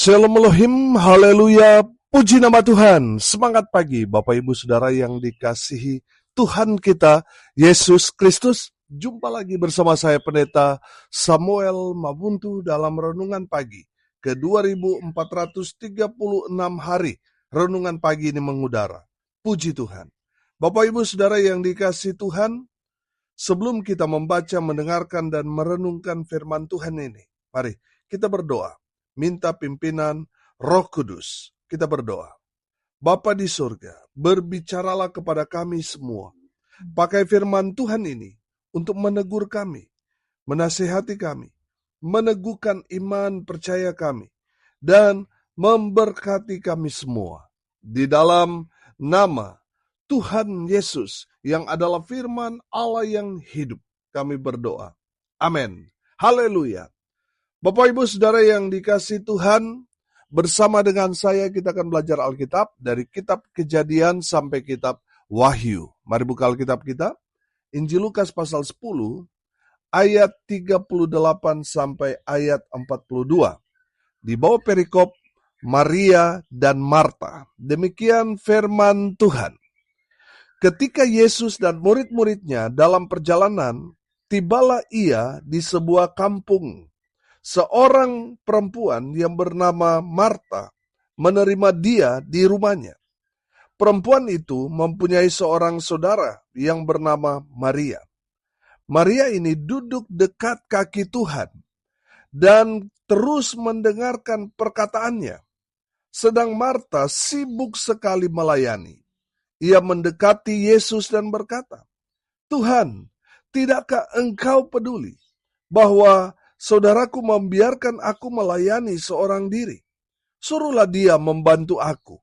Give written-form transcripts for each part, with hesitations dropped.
Shalom Elohim, haleluya, puji nama Tuhan. Semangat pagi Bapak Ibu Saudara yang dikasihi Tuhan kita, Yesus Kristus. Jumpa lagi bersama saya Pendeta Samuel Mabuntu dalam Renungan Pagi ke 2436 hari. Renungan pagi ini mengudara. Puji Tuhan. Bapak Ibu Saudara yang dikasihi Tuhan, sebelum kita membaca, mendengarkan, dan merenungkan firman Tuhan ini, mari kita berdoa. Minta pimpinan Roh Kudus. Kita berdoa. Bapa di surga, berbicaralah kepada kami semua. Pakai firman Tuhan ini untuk menegur kami, menasihati kami, meneguhkan iman percaya kami, dan memberkati kami semua. Di dalam nama Tuhan Yesus yang adalah firman Allah yang hidup, kami berdoa. Amin. Haleluya. Bapak Ibu Saudara yang dikasihi Tuhan, bersama dengan saya kita akan belajar Alkitab dari kitab Kejadian sampai kitab Wahyu. Mari buka Alkitab kita, Injil Lukas pasal 10, ayat 38 sampai ayat 42. Di bawah perikop Maria dan Marta. Demikian firman Tuhan. Ketika Yesus dan murid-muridnya dalam perjalanan, tibalah ia di sebuah kampung. Seorang perempuan yang bernama Marta menerima dia di rumahnya. Perempuan itu mempunyai seorang saudara yang bernama Maria. Maria ini duduk dekat kaki Tuhan dan terus mendengarkan perkataannya. Sedang Marta sibuk sekali melayani. Ia mendekati Yesus dan berkata, "Tuhan, tidakkah engkau peduli bahwa saudaraku membiarkan aku melayani seorang diri? Suruhlah dia membantu aku."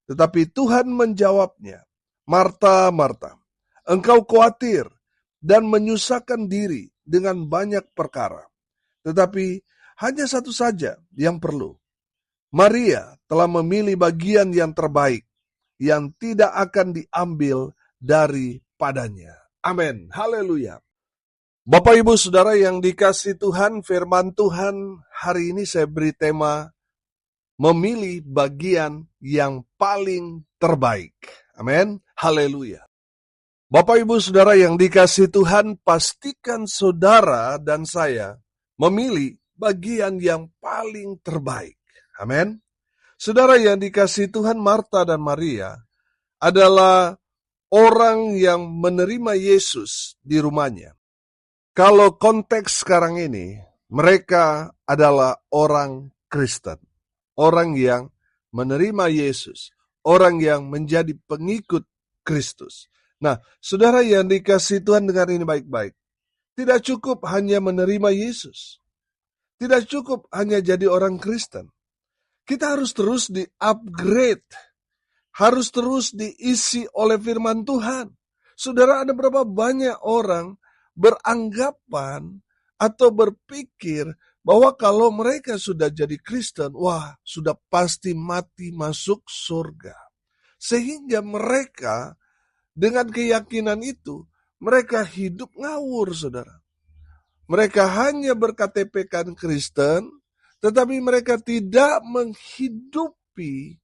Tetapi Tuhan menjawabnya, "Marta, Marta, engkau khawatir dan menyusahkan diri dengan banyak perkara. Tetapi hanya satu saja yang perlu. Maria telah memilih bagian yang terbaik, yang tidak akan diambil daripadanya." Amin. Haleluya. Bapak Ibu Saudara yang dikasihi Tuhan, firman Tuhan hari ini saya beri tema memilih bagian yang paling terbaik. Amin. Haleluya. Bapak Ibu Saudara yang dikasihi Tuhan, pastikan saudara dan saya memilih bagian yang paling terbaik. Amin. Saudara yang dikasihi Tuhan, Marta dan Maria adalah orang yang menerima Yesus di rumahnya. Kalau konteks sekarang ini, mereka adalah orang Kristen. Orang yang menerima Yesus. Orang yang menjadi pengikut Kristus. Nah, saudara yang dikasihi Tuhan, dengar ini baik-baik. Tidak cukup hanya menerima Yesus. Tidak cukup hanya jadi orang Kristen. Kita harus terus di-upgrade. Harus terus diisi oleh firman Tuhan. Saudara, ada berapa banyak orang beranggapan atau berpikir bahwa kalau mereka sudah jadi Kristen, wah, sudah pasti mati masuk surga. Sehingga mereka dengan keyakinan itu, mereka hidup ngawur, saudara. Mereka hanya berKTP-kan Kristen, tetapi mereka tidak menghidupi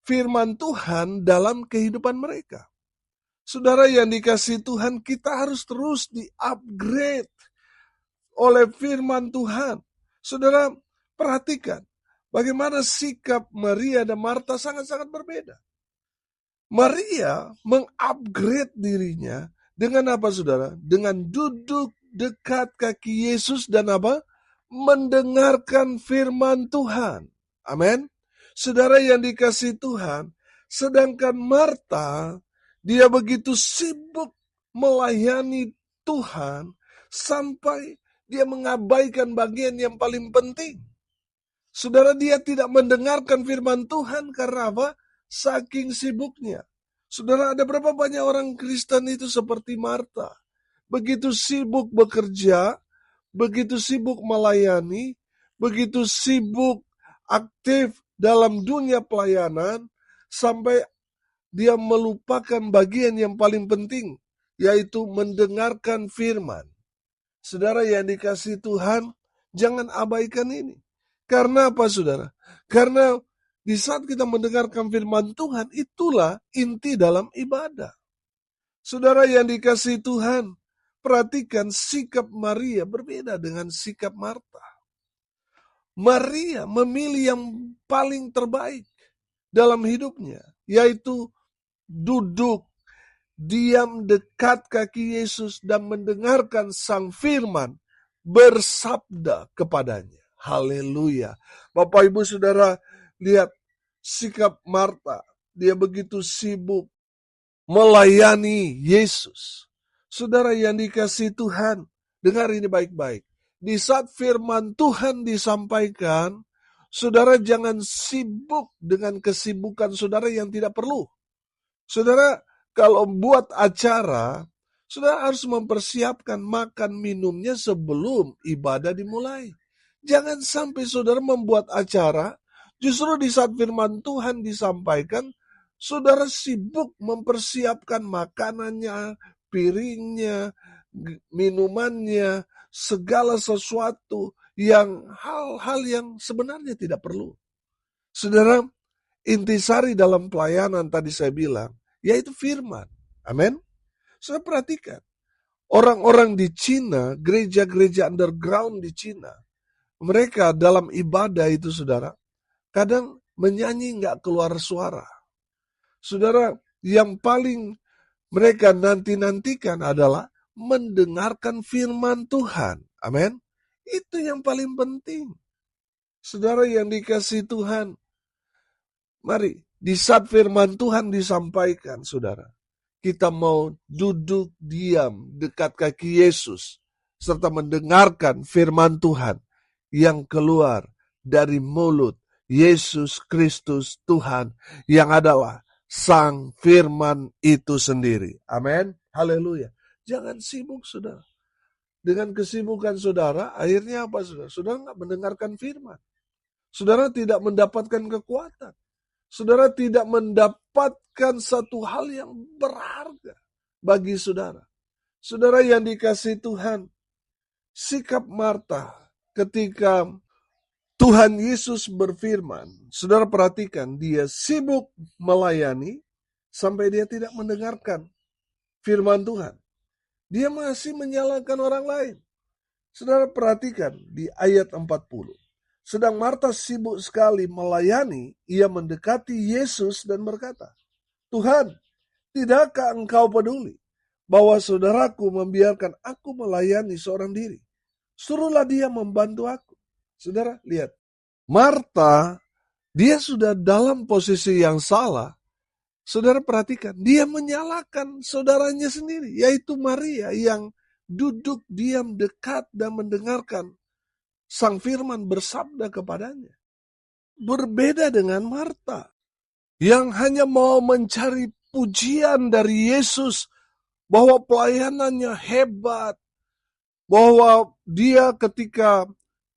firman Tuhan dalam kehidupan mereka. Saudara yang dikasihi Tuhan, kita harus terus di-upgrade oleh firman Tuhan. Saudara, perhatikan bagaimana sikap Maria dan Marta sangat-sangat berbeda. Maria meng-upgrade dirinya dengan apa, saudara? Dengan duduk dekat kaki Yesus dan apa? Mendengarkan firman Tuhan. Amin. Saudara yang dikasihi Tuhan, sedangkan Marta, dia begitu sibuk melayani Tuhan sampai dia mengabaikan bagian yang paling penting. Saudara, dia tidak mendengarkan firman Tuhan karena apa? Saking sibuknya. Saudara, ada berapa banyak orang Kristen itu seperti Marta. Begitu sibuk bekerja, begitu sibuk melayani, begitu sibuk aktif dalam dunia pelayanan, sampai dia melupakan bagian yang paling penting, yaitu mendengarkan firman. Saudara yang dikasihi Tuhan, jangan abaikan ini. Karena apa, saudara? Karena di saat kita mendengarkan firman Tuhan, itulah inti dalam ibadah. Saudara yang dikasihi Tuhan, perhatikan sikap Maria berbeda dengan sikap Marta. Maria memilih yang paling terbaik dalam hidupnya, yaitu duduk, diam dekat kaki Yesus dan mendengarkan sang firman bersabda kepadanya. Haleluya. Bapak Ibu Saudara, lihat sikap Marta. Dia begitu sibuk melayani Yesus. Saudara yang dikasihi Tuhan, dengar ini baik-baik. Di saat firman Tuhan disampaikan, saudara jangan sibuk dengan kesibukan saudara yang tidak perlu. Saudara, kalau buat acara, saudara harus mempersiapkan makan minumnya sebelum ibadah dimulai. Jangan sampai saudara membuat acara, justru di saat firman Tuhan disampaikan, saudara sibuk mempersiapkan makanannya, piringnya, minumannya, segala sesuatu yang hal-hal yang sebenarnya tidak perlu. Saudara, intisari dalam pelayanan tadi saya bilang, yaitu firman. Amin. Saya perhatikan, orang-orang di Cina, gereja-gereja underground di Cina, mereka dalam ibadah itu, saudara, kadang menyanyi nggak keluar suara. Saudara, yang paling mereka nanti-nantikan adalah mendengarkan firman Tuhan. Amin. Itu yang paling penting. Saudara yang dikasihi Tuhan, mari di saat firman Tuhan disampaikan, saudara, kita mau duduk diam dekat kaki Yesus, serta mendengarkan firman Tuhan yang keluar dari mulut Yesus Kristus Tuhan, yang adalah Sang Firman itu sendiri. Amin. Haleluya. Jangan sibuk, saudara. Dengan kesibukan saudara, akhirnya apa, saudara? Saudara nggak mendengarkan firman. Saudara tidak mendapatkan kekuatan. Saudara tidak mendapatkan satu hal yang berharga bagi saudara. Saudara yang dikasihi Tuhan, sikap Marta ketika Tuhan Yesus berfirman, saudara perhatikan, dia sibuk melayani sampai dia tidak mendengarkan firman Tuhan. Dia masih menyalahkan orang lain. Saudara perhatikan di ayat 40. Sedang Marta sibuk sekali melayani, ia mendekati Yesus dan berkata, Tuhan, tidakkah engkau peduli bahwa saudaraku membiarkan aku melayani seorang diri? Suruhlah dia membantu aku. Saudara, lihat. Marta, dia sudah dalam posisi yang salah. Saudara perhatikan, dia menyalahkan saudaranya sendiri, yaitu Maria yang duduk diam dekat dan mendengarkan Sang Firman bersabda kepadanya. Berbeda dengan Marta yang hanya mau mencari pujian dari Yesus bahwa pelayanannya hebat, bahwa dia ketika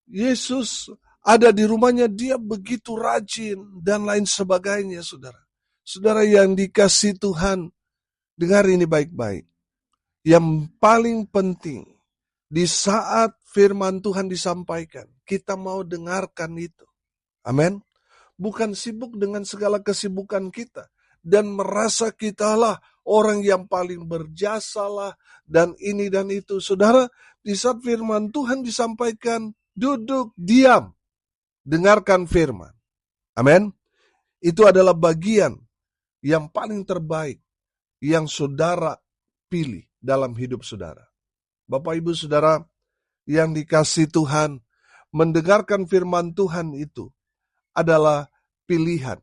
Yesus ada di rumahnya dia begitu rajin dan lain sebagainya, saudara. Saudara yang dikasihi Tuhan, dengar ini baik-baik. Yang paling penting di saat firman Tuhan disampaikan, kita mau dengarkan itu. Amin. Bukan sibuk dengan segala kesibukan kita. Dan merasa kitalah orang yang paling berjasalah dan ini dan itu. Saudara, di saat firman Tuhan disampaikan, duduk diam. Dengarkan firman. Amin. Itu adalah bagian yang paling terbaik yang saudara pilih dalam hidup saudara. Bapak Ibu Saudara yang dikasihi Tuhan, mendengarkan firman Tuhan itu adalah pilihan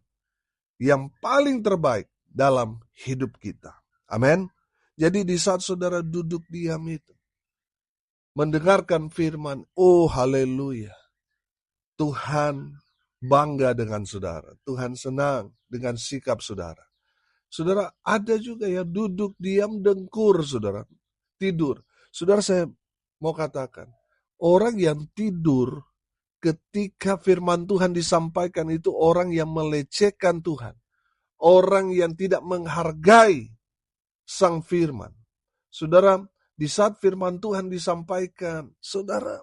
yang paling terbaik dalam hidup kita. Amin. Jadi di saat saudara duduk diam itu, mendengarkan firman, oh haleluya. Tuhan bangga dengan saudara. Tuhan senang dengan sikap saudara. Saudara, ada juga yang duduk diam dengkur, saudara. Tidur. Saudara, saya mau katakan, orang yang tidur ketika firman Tuhan disampaikan itu orang yang melecehkan Tuhan. Orang yang tidak menghargai sang firman. Saudara, di saat firman Tuhan disampaikan, saudara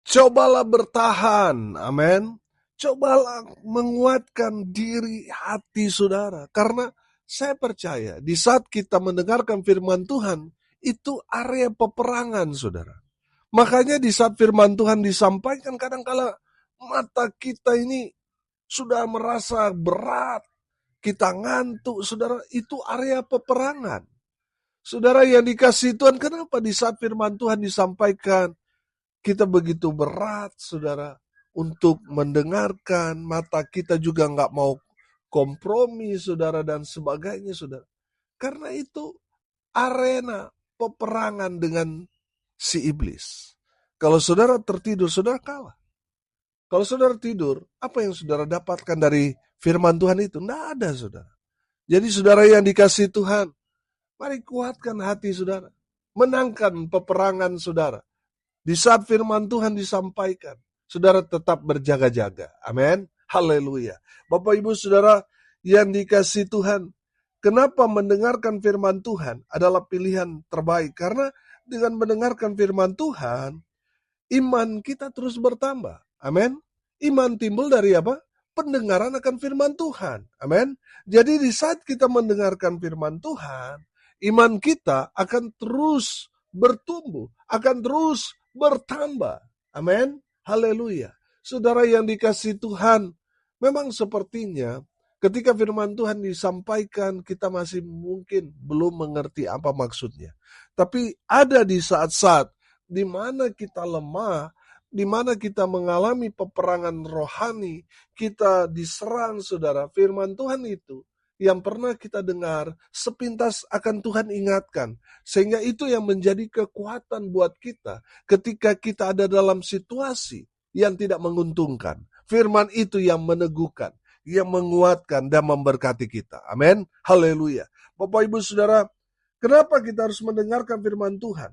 Cobalah bertahan, amin. Cobalah menguatkan diri hati saudara. Karena saya percaya di saat kita mendengarkan firman Tuhan, itu area peperangan saudara. Makanya di saat firman Tuhan disampaikan kadang-kala mata kita ini sudah merasa berat, kita ngantuk, saudara, itu area peperangan. Saudara yang dikasihi Tuhan, kenapa di saat firman Tuhan disampaikan, kita begitu berat, saudara, untuk mendengarkan, mata kita juga nggak mau kompromi, saudara, dan sebagainya, saudara. Karena itu arena peperangan dengan si iblis. Kalau saudara tertidur, saudara kalah. Kalau saudara tidur, apa yang saudara dapatkan dari firman Tuhan itu? Tidak ada, saudara. Jadi saudara yang dikasihi Tuhan, mari kuatkan hati saudara. Menangkan peperangan saudara. Di saat firman Tuhan disampaikan, saudara tetap berjaga-jaga. Amin. Haleluya. Bapak Ibu Saudara yang dikasihi Tuhan, kenapa mendengarkan firman Tuhan adalah pilihan terbaik? Karena dengan mendengarkan firman Tuhan, iman kita terus bertambah. Amin. Iman timbul dari apa? Pendengaran akan firman Tuhan. Amin. Jadi di saat kita mendengarkan firman Tuhan, iman kita akan terus bertumbuh, akan terus bertambah. Amin. Haleluya. Saudara yang dikasihi Tuhan, memang sepertinya ketika firman Tuhan disampaikan, kita masih mungkin belum mengerti apa maksudnya. Tapi ada di saat-saat di mana kita lemah, di mana kita mengalami peperangan rohani, kita diserang, saudara. Firman Tuhan itu yang pernah kita dengar, sepintas akan Tuhan ingatkan. Sehingga itu yang menjadi kekuatan buat kita ketika kita ada dalam situasi yang tidak menguntungkan. Firman itu yang meneguhkan, yang menguatkan dan memberkati kita. Amin. Haleluya. Bapak Ibu Saudara, kenapa kita harus mendengarkan firman Tuhan?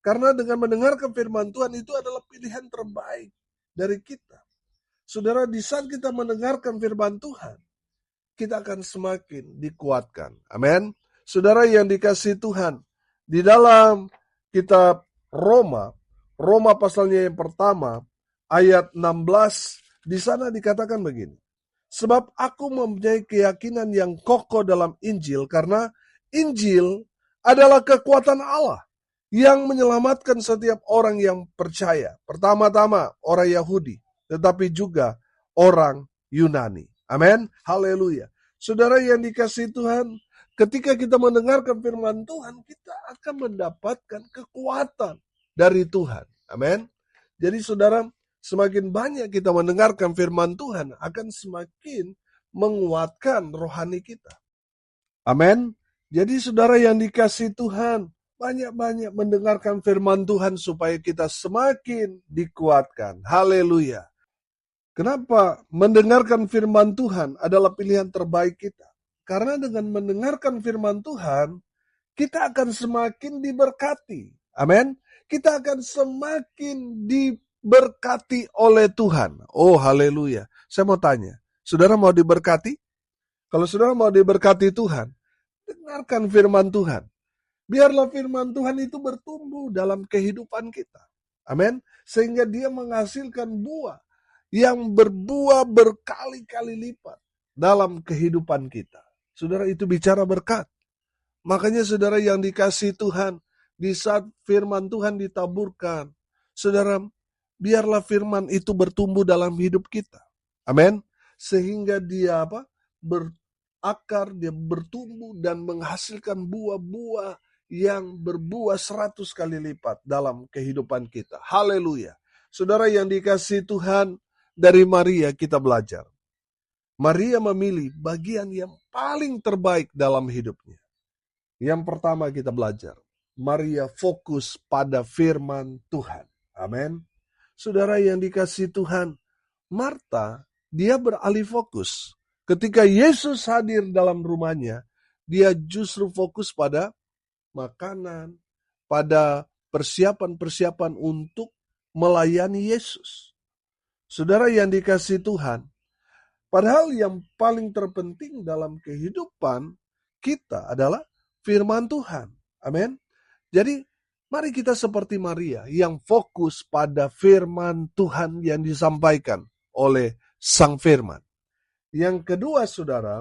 Karena dengan mendengarkan firman Tuhan itu adalah pilihan terbaik dari kita. Saudara, di saat kita mendengarkan firman Tuhan, kita akan semakin dikuatkan. Amin. Saudara yang dikasihi Tuhan, di dalam kitab Roma pasalnya yang pertama, ayat 16, di sana dikatakan begini. Sebab aku mempunyai keyakinan yang kokoh dalam Injil, karena Injil adalah kekuatan Allah yang menyelamatkan setiap orang yang percaya. Pertama-tama orang Yahudi, tetapi juga orang Yunani. Amin. Haleluya. Saudara yang dikasihi Tuhan, ketika kita mendengarkan firman Tuhan, kita akan mendapatkan kekuatan dari Tuhan. Amin. Jadi saudara, semakin banyak kita mendengarkan firman Tuhan, akan semakin menguatkan rohani kita. Amin. Jadi saudara yang dikasihi Tuhan, banyak-banyak mendengarkan firman Tuhan supaya kita semakin dikuatkan. Haleluya. Kenapa mendengarkan firman Tuhan adalah pilihan terbaik kita? Karena dengan mendengarkan firman Tuhan, kita akan semakin diberkati. Amin. Kita akan semakin diberkati oleh Tuhan. Oh, haleluya. Saya mau tanya, saudara mau diberkati? Kalau saudara mau diberkati Tuhan, dengarkan firman Tuhan. Biarlah firman Tuhan itu bertumbuh dalam kehidupan kita. Amin. Sehingga dia menghasilkan buah yang berbuah berkali-kali lipat dalam kehidupan kita. Saudara, itu bicara berkat. Makanya saudara yang dikasihi Tuhan, di saat firman Tuhan ditaburkan, saudara, biarlah firman itu bertumbuh dalam hidup kita. Amin. Sehingga dia berakar, dia bertumbuh dan menghasilkan buah-buah yang berbuah 100 kali lipat dalam kehidupan kita. Haleluya. Saudara yang dikasihi Tuhan, dari Maria kita belajar. Maria memilih bagian yang paling terbaik dalam hidupnya. Yang pertama kita belajar, Maria fokus pada firman Tuhan. Amin. Saudara yang dikasihi Tuhan, Marta, dia beralih fokus. Ketika Yesus hadir dalam rumahnya, dia justru fokus pada makanan, pada persiapan-persiapan untuk melayani Yesus. Saudara yang dikasihi Tuhan, padahal yang paling terpenting dalam kehidupan kita adalah firman Tuhan. Amin. Jadi Mari kita seperti Maria yang fokus pada firman Tuhan yang disampaikan oleh Sang Firman. Yang kedua, saudara,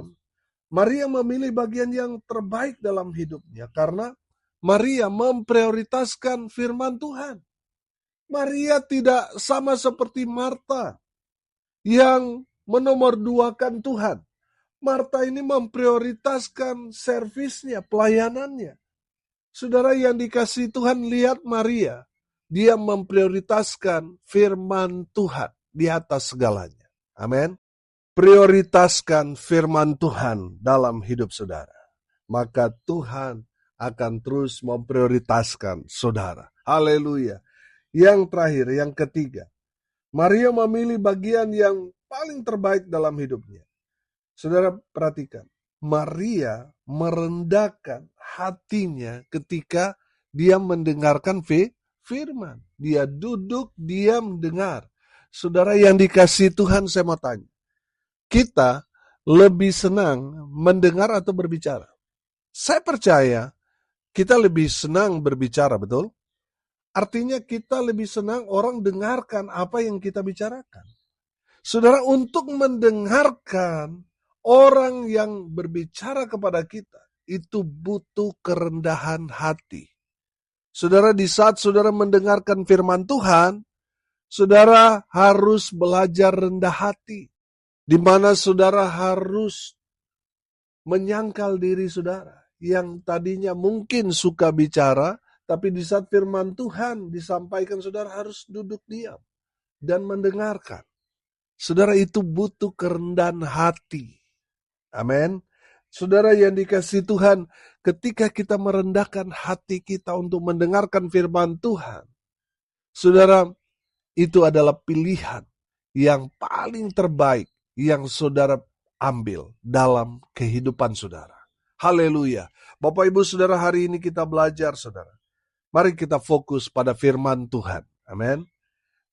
Maria memilih bagian yang terbaik dalam hidupnya karena Maria memprioritaskan firman Tuhan. Maria tidak sama seperti Marta yang menomorduakan Tuhan. Marta ini memprioritaskan servisnya, pelayanannya. Saudara yang dikasihi Tuhan, lihat Maria. Dia memprioritaskan firman Tuhan di atas segalanya. Amin. Prioritaskan firman Tuhan dalam hidup saudara. Maka Tuhan akan terus memprioritaskan saudara. Haleluya. Yang terakhir, yang ketiga. Maria memilih bagian yang paling terbaik dalam hidupnya. Saudara perhatikan. Maria merendahkan hatinya ketika dia mendengarkan firman. Dia duduk, dia mendengar. Saudara yang dikasihi Tuhan, saya mau tanya. Kita lebih senang mendengar atau berbicara? Saya percaya kita lebih senang berbicara, betul? Artinya kita lebih senang orang dengarkan apa yang kita bicarakan. Saudara, untuk mendengarkan orang yang berbicara kepada kita, itu butuh kerendahan hati. Saudara, di saat saudara mendengarkan firman Tuhan, saudara harus belajar rendah hati. Di mana saudara harus menyangkal diri saudara. Yang tadinya mungkin suka bicara, tapi di saat firman Tuhan disampaikan, saudara harus duduk diam dan mendengarkan. Saudara, itu butuh kerendahan hati. Amin. Saudara yang dikasihi Tuhan, ketika kita merendahkan hati kita untuk mendengarkan firman Tuhan, saudara, itu adalah pilihan yang paling terbaik yang saudara ambil dalam kehidupan saudara. Haleluya. Bapak Ibu Saudara, hari ini kita belajar, saudara. Mari kita fokus pada firman Tuhan. Amin.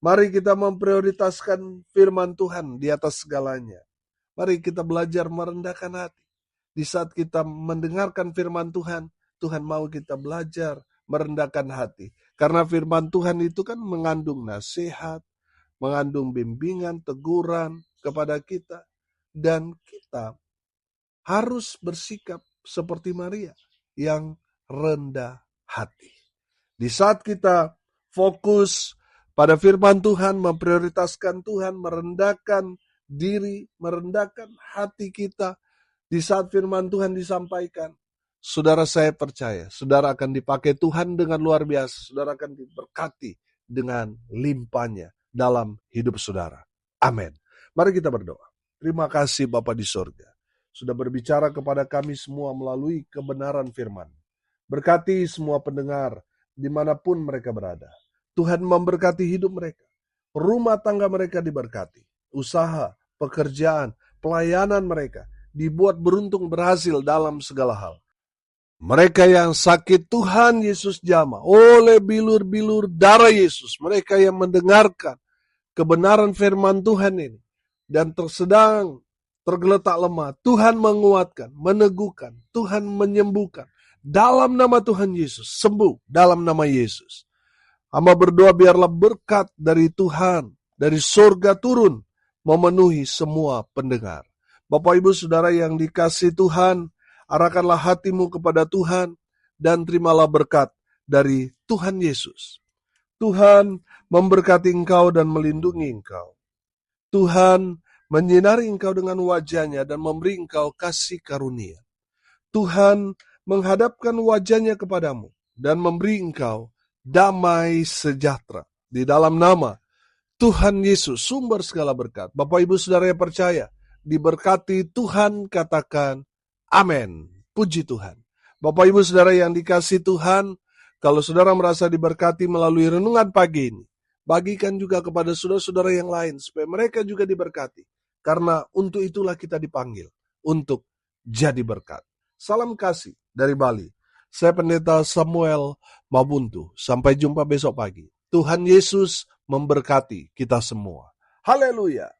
Mari kita memprioritaskan firman Tuhan di atas segalanya. Mari kita belajar merendahkan hati. Di saat kita mendengarkan firman Tuhan, Tuhan mau kita belajar merendahkan hati. Karena firman Tuhan itu kan mengandung nasihat, mengandung bimbingan, teguran kepada kita. Dan kita harus bersikap seperti Maria yang rendah hati. Di saat kita fokus pada firman Tuhan, memprioritaskan Tuhan, merendahkan diri, merendahkan hati kita. Di saat firman Tuhan disampaikan, saudara, saya percaya, saudara akan dipakai Tuhan dengan luar biasa. Saudara akan diberkati dengan limpahnya dalam hidup saudara. Amin. Mari kita berdoa. Terima kasih Bapa di sorga. Sudah berbicara kepada kami semua melalui kebenaran firman. Berkati semua pendengar dimanapun mereka berada. Tuhan memberkati hidup mereka. Rumah tangga mereka diberkati. Usaha, pekerjaan, pelayanan mereka dibuat beruntung berhasil dalam segala hal. Mereka yang sakit, Tuhan Yesus jamah oleh bilur-bilur darah Yesus. Mereka yang mendengarkan kebenaran firman Tuhan ini dan sedang tergeletak lemah, Tuhan menguatkan, meneguhkan, Tuhan menyembuhkan. Dalam nama Tuhan Yesus, sembuh dalam nama Yesus. Hamba berdoa biarlah berkat dari Tuhan, dari surga turun, memenuhi semua pendengar. Bapak Ibu Saudara yang dikasihi Tuhan, arahkanlah hatimu kepada Tuhan, dan terimalah berkat dari Tuhan Yesus. Tuhan memberkati engkau dan melindungi engkau. Tuhan menyinari engkau dengan wajahnya dan memberi engkau kasih karunia. Tuhan menghadapkan wajahnya kepadamu dan memberi engkau damai sejahtera. Di dalam nama Tuhan Yesus, sumber segala berkat. Bapak Ibu Saudara yang percaya, diberkati Tuhan, katakan amin. Puji Tuhan. Bapak Ibu Saudara yang dikasihi Tuhan, kalau saudara merasa diberkati melalui renungan pagi ini, bagikan juga kepada saudara-saudara yang lain, supaya mereka juga diberkati. Karena untuk itulah kita dipanggil, untuk jadi berkat. Salam kasih dari Bali. Saya Pendeta Samuel Mabuntu. Sampai jumpa besok pagi. Tuhan Yesus memberkati kita semua. Haleluya.